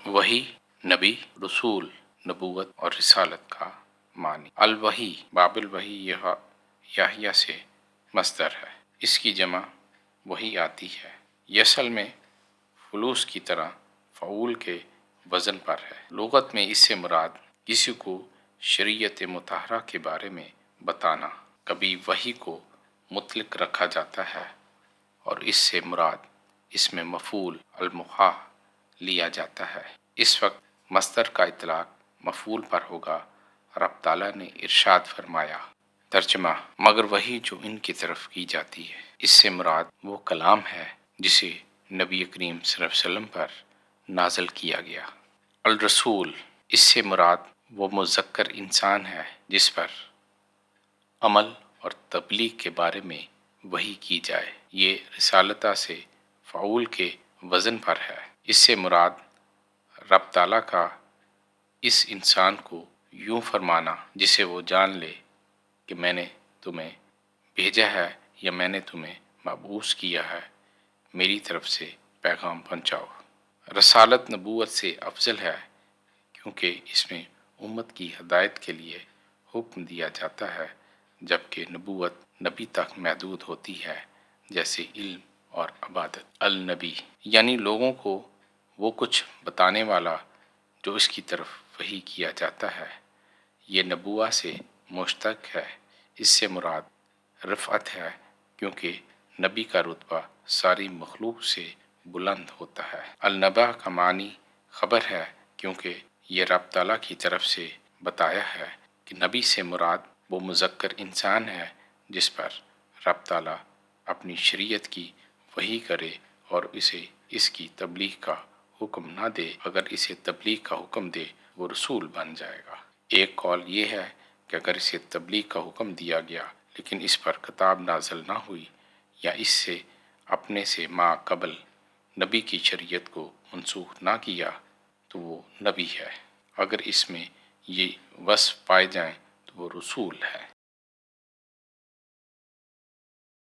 वही, नबी, रसूल, नबूवत और रिसालत का मानी। अल-वही, बाबिल वही यह याहिया से मस्दर है। इसकी जमा वही आती है। ये असल में फुलूस की तरह फ़ऊल के वज़न पर है। लुग़त में इससे मुराद किसी को शरीयत मुतहरा के बारे में बताना। कभी वही को मुतलक रखा जाता है और इससे मुराद इसमें मफ़ूल अल-मुख़ाह लिया जाता है। इस वक्त मस्दर का इतलाक मफ़ूल पर होगा। रब ताला ने इरशाद फरमाया। तर्जमा, मगर वही जो इनकी तरफ की जाती है, इससे मुराद वो कलाम है जिसे नबी करीम सल्लल्लाहु अलैहि वसल्लम पर नाज़िल किया गया। अल रसूल, इससे मुराद वो मुज़क्कर इंसान है जिस पर अमल और तबलीग के बारे में वही की जाए। ये रिसालता से फ़ऊल के वज़न पर है। इससे मुराद रब ताला का इस इंसान को यूं फरमाना जिसे वो जान ले कि मैंने तुम्हें भेजा है या मैंने तुम्हें मबऊस किया है, मेरी तरफ से पैगाम पहुंचाओ। रसालत नबूवत से अफजल है क्योंकि इसमें उम्मत की हदायत के लिए हुक्म दिया जाता है, जबकि नबूवत नबी तक महदूद होती है, जैसे इल्म और इबादत। अल नबी यानी लोगों को वो कुछ बताने वाला जो इसकी तरफ वही किया जाता है। ये नबूआ से मुश्तक है। इससे मुराद रफ़अत है क्योंकि नबी का रुतबा सारी मखलूक से बुलंद होता है। अल-नबा का मानी खबर है क्योंकि ये रब ताला की तरफ से बताया है कि नबी से मुराद वो मुज़क्कर इंसान है जिस पर रब ताला अपनी शरीयत की वही करे और इसे इसकी तबलीग का हुक्म ना दे। अगर इसे तबलीग का हुक्म दे वो रसूल बन जाएगा। एक कौल ये है कि अगर इसे तबलीग का हुक्म दिया गया लेकिन इस पर किताब नाज़िल ना हुई या इससे अपने से माँ कबल नबी की शरीयत को मनसूख ना किया तो वो नबी है। अगर इसमें ये वस्फ़ पाए जाएं तो वो रसूल है।